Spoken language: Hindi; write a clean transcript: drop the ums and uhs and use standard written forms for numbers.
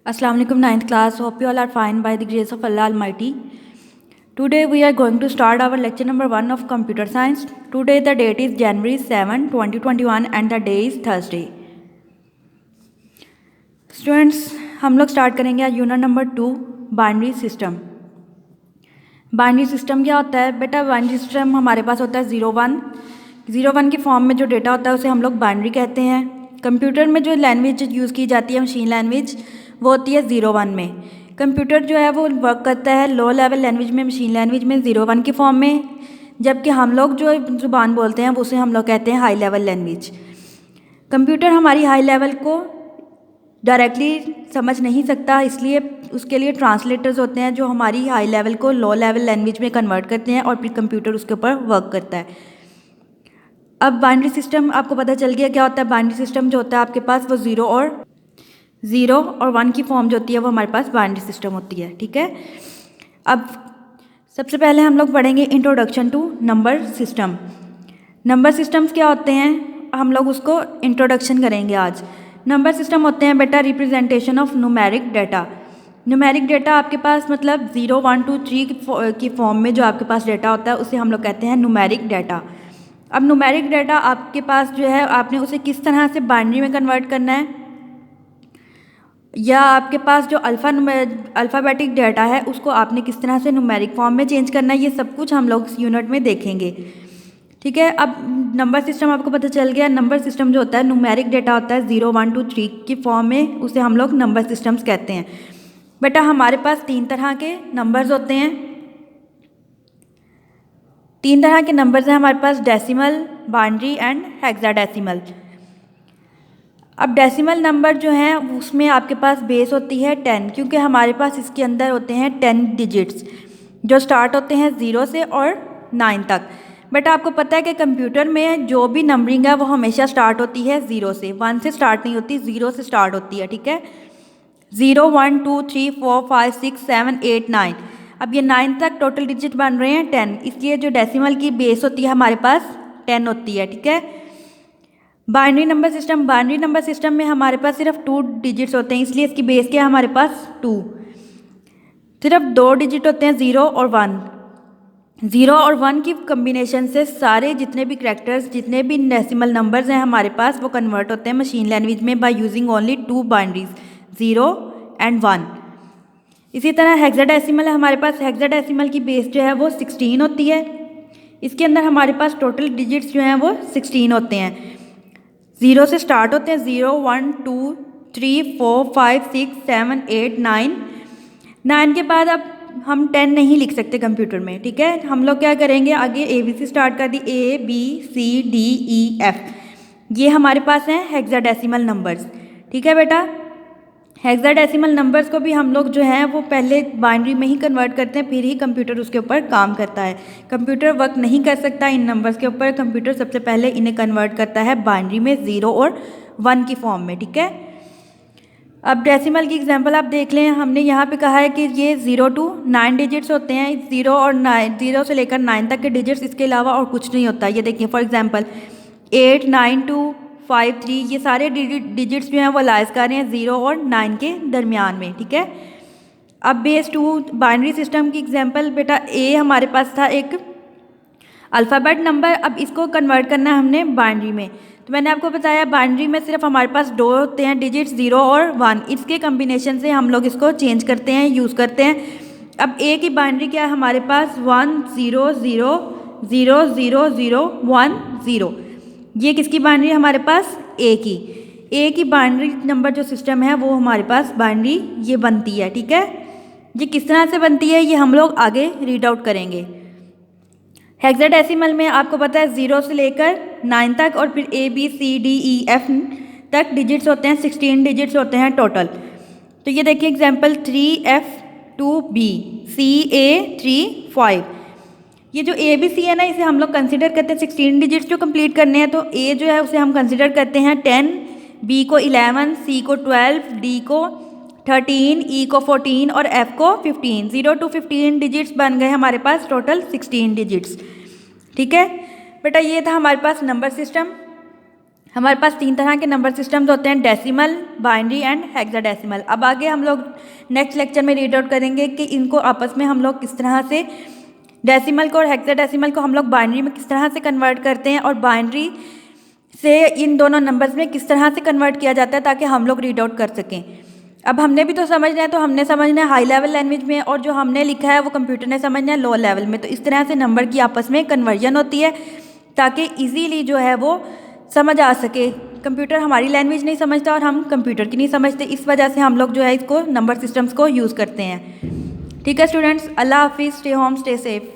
Assalamu alaikum, ninth class. Hope you all are fine by the grace of Allah Almighty. Today we are going to start our lecture number 1 of computer science. Today the date is January 7, 2021 and the day is Thursday. Students, हम लोग स्टार्ट करेंगे आज unit number 2 binary system. Binary system क्या होता है बेटा? बाइनरी सिस्टम हमारे पास होता है 0 1 की फॉर्म में जो डेटा होता है उसे हम लोग बाइनरी कहते हैं. कंप्यूटर में जो लैंग्वेज यूज़ की जाती है मशीन लैंग्वेज वो होती है 0 1 में. कंप्यूटर जो है वो वर्क करता है लो लेवल लैंग्वेज में, मशीन लैंग्वेज में 0 1 की फॉर्म में, जबकि हम लोग जो ज़ुबान बोलते हैं उसे हम लोग कहते हैं हाई लेवल लैंग्वेज. कंप्यूटर हमारी हाई लेवल को डायरेक्टली समझ नहीं सकता, इसलिए उसके लिए ट्रांसलेटर्स होते हैं जो हमारी हाई लेवल को लो लेवल लैंग्वेज में कन्वर्ट करते हैं और फिर कंप्यूटर उसके ऊपर वर्क करता है. अब बाइनरी सिस्टम आपको पता चल गया क्या होता है. बाइनरी सिस्टम जो होता है आपके पास वो 0 और 1 की फॉर्म जो होती है वो हमारे पास बाइनरी सिस्टम होती है. ठीक है, अब सबसे पहले हम लोग पढ़ेंगे introduction to number system. Number systems क्या होते हैं हम लोग उसको इंट्रोडक्शन करेंगे आज. नंबर सिस्टम होते हैं बेटा representation of numeric data. Numeric data आपके पास मतलब 0 1 2 3 की फॉर्म में जो आपके पास डाटा होता है उसे हम लोग कहते हैं न्यूमेरिक डाटा. अब न्यूमेरिक डाटा आपके पास जो है आपने उसे किस तरह से बाइनरी में कन्वर्ट करना है, या आपके पास जो अल्फ़ाबेटिक डाटा है उसको आपने किस तरह से न्यूमेरिक फॉर्म में चेंज करना है, ये सब कुछ हम लोग इस यूनिट में देखेंगे. ठीक है, अब नंबर सिस्टम आपको पता चल गया. नंबर सिस्टम जो होता है न्यूमेरिक डाटा होता है 0 1 2 3 की फॉर्म में, उसे हम लोग नंबर सिस्टम्स कहते हैं. बेटा हमारे पास 3 तरह के नंबर्स होते हैं. 3 तरह के नंबर्स हैं हमारे पास, डेसिमल, बाइनरी एंड हेक्साडेसिमल. अब डेसिमल नंबर जो हैं उसमें आपके पास बेस होती है 10, क्योंकि हमारे पास इसके अंदर होते हैं 10 डिजिट्स जो स्टार्ट होते हैं 0 से और 9 तक. बट आपको पता है कि कंप्यूटर में जो भी नंबरिंग है वो हमेशा स्टार्ट होती है 0 से, 1 से स्टार्ट नहीं होती, 0 से स्टार्ट होती है. ठीक है, 0 1 2 3 4 5 6 7 8 9. अब ये 9 तक टोटल डिजिट बन रहे हैं 10, इसलिए जो डेसिमल की बेस होती है हमारे पास 10 होती है. ठीक है, बाइनरी नंबर सिस्टम में हमारे पास सिर्फ 2 डिजिट्स होते हैं, इसलिए इसकी बेस क्या है हमारे पास 2. सिर्फ 2 डिजिट होते हैं 0 और 1. 0 और 1 की कम्बिनेशन से सारे जितने भी करैक्टर्स, जितने भी डेसिमल नंबर्स हैं हमारे पास वो कन्वर्ट होते हैं मशीन लैंग्वेज में by using only 2 binaries 0 and 1. इसी तरह हेक्साडेसिमल है हमारे पास. हेक्साडेसिमल की बेस जो है वो 16 होती है. इसके अंदर हमारे पास टोटल डिजिट्स जो हैं वो 16 होते हैं. 0 से स्टार्ट होते हैं 0 1 2 3 4 5 6 7 8 9. 9 के बाद अब हम 10 नहीं लिख सकते कंप्यूटर में. ठीक है, हम लोग क्या करेंगे आगे ABC स्टार्ट कर दी, ABCDEF. ये हमारे पास हैं हेक्साडेसिमल नंबर्स. ठीक है बेटा, हेक्साडेसिमल नंबर्स को भी हम लोग जो हैं वो पहले बाइनरी में ही कन्वर्ट करते हैं, फिर ही कंप्यूटर उसके ऊपर काम करता है. कंप्यूटर वर्क नहीं कर सकता इन नंबर्स के ऊपर. कंप्यूटर सबसे पहले इन्हें कन्वर्ट करता है बाइनरी में 0 और 1 की फॉर्म में. ठीक है, अब डेसिमल की एग्जांपल आप देख लें. हमने यहाँ पे कहा है कि ये 0 to 9 डिजिट्स होते हैं. 0 से लेकर 9 तक के डिजिट्स, इसके अलावा और कुछ नहीं होता. ये देखिए फॉर एग्जांपल 8 9 2 5 3, ये सारे डिजिट्स जो हैं वो लाइज कर रहे हैं 0 और 9 के दरमियान में. ठीक है, अब बेस 2 बाइनरी सिस्टम की एग्जांपल बेटा A हमारे पास था एक अल्फ़ाबेट नंबर. अब इसको कन्वर्ट करना है हमने बाइनरी में. तो मैंने आपको बताया बाइनरी में सिर्फ हमारे पास 2 होते हैं डिजिट्स 0 और 1. इसके कम्बिनेशन से हम लोग इसको चेंज करते हैं, यूज़ करते हैं. अब A की बाइनरी क्या है हमारे पास 1 0 0 0 0 0 1 0. ये किसकी बाइनरी है हमारे पास? A की बाइनरी नंबर जो सिस्टम है वो हमारे पास बाइनरी ये बनती है. ठीक है, ये किस तरह से बनती है ये हम लोग आगे रीड आउट करेंगे. हेक्साडेसिमल में आपको पता है 0 से लेकर 9 तक और फिर ABCDEF तक डिजिट्स होते हैं, 16 डिजिट्स होते हैं टोटल. तो ये देखिए एग्जांपल 3F2B CA3 5. ये जो ABC है ना इसे हम लोग कंसिडर करते हैं 16 डिजिट्स जो कंप्लीट करने हैं. तो A जो है उसे हम कंसिडर करते हैं 10, B को 11, C को 12, D को 13, E को 14 और F को 15. 0 to 15 डिजिट्स बन गए हमारे पास टोटल 16 डिजिट्स. ठीक है बेटा, ये था हमारे पास नंबर सिस्टम. हमारे पास 3 तरह के नंबर सिस्टम्स होते हैं, डेसिमल, बाइनरी एंड हेक्साडेसिमल। अब आगे हम लोग नेक्स्ट लेक्चर में रीड आउट करेंगे कि इनको आपस में हम लोग किस तरह से डेसिमल को और हेक्साडेसिमल को हम लोग बाइनरी में किस तरह से कन्वर्ट करते हैं और बाइनरी से इन दोनों नंबर्स में किस तरह से कन्वर्ट किया जाता है ताकि हम लोग रीड आउट कर सकें। अब हमने भी तो समझना है, तो हमने समझना है हाई लेवल लैंग्वेज में, और जो हमने लिखा है वो कंप्यूटर ने समझना है लो लेवल में। तो इस तरह से नंबर की आपस में कन्वर्जन होती है ताकि इजीली जो है वो समझ आ सके। कंप्यूटर हमारी लैंग्वेज नहीं समझता और हम कंप्यूटर की नहीं समझते, इस वजह से हम लोग जो है इसको नंबर सिस्टम्स को यूज़ करते हैं। ठीक है स्टूडेंट्स, अल्लाह हाफिज़, स्टे होम, स्टे सेफ।